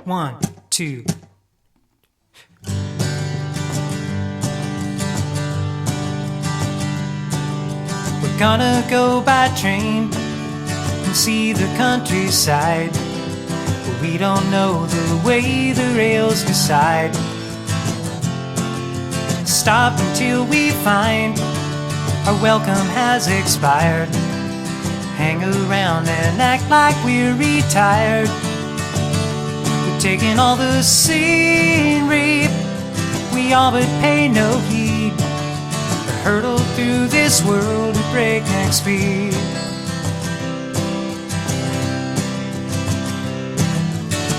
1, 2. We're gonna go by train and see the countryside, but we don't know the way the rails decide. Stop until we find our welcome has expired. Hang around and act like we're retired. We're taking all the scenery, we all but pay no heed. We hurtle through this world at breakneck speed.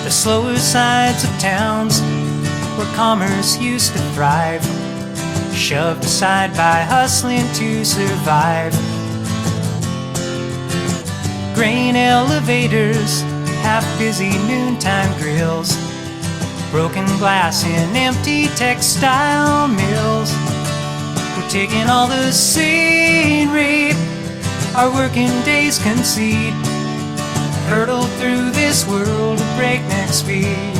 The slower sides of towns where commerce used to thrive, shoved aside by hustling to survive. Grain elevators, half-busy noontime grills, broken glass in empty textile mills. We're taking all the scenery our working days concede. Hurtle through this world at breakneck speed.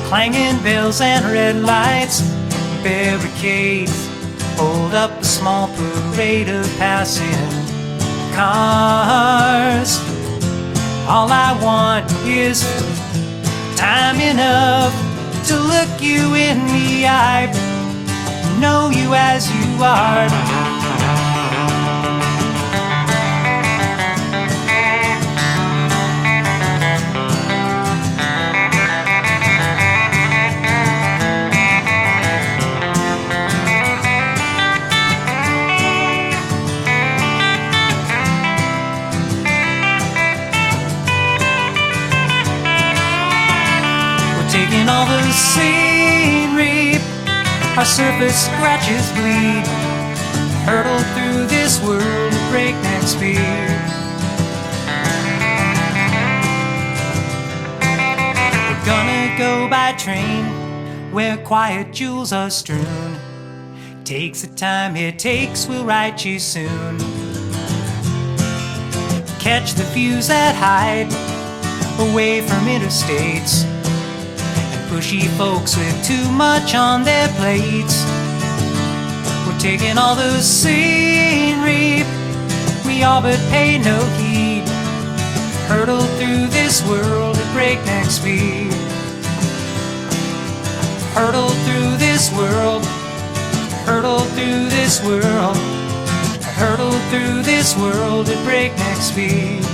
Clanging bells and red lights, barricades hold up a small parade of passing cars. All I want is time enough to look you in the eye, know you as you are. Taking all the scenery, our surface scratches bleed. Hurtle through this world at breakneck speed. We're gonna go by train where quiet jewels are strewn. Takes the time it takes, we'll write you soon. Catch the views that hide away from interstates, pushy folks with too much on their plates. We're taking all the scenery, we all but pay no heed. Hurtle through this world at breakneck speed. Hurtle through this world, hurtle through this world, hurtle through this world at breakneck speed.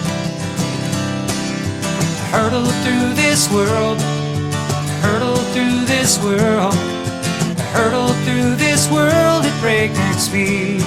Hurtle through this world, hurtle through this world, hurtle through this world at breakneck speed.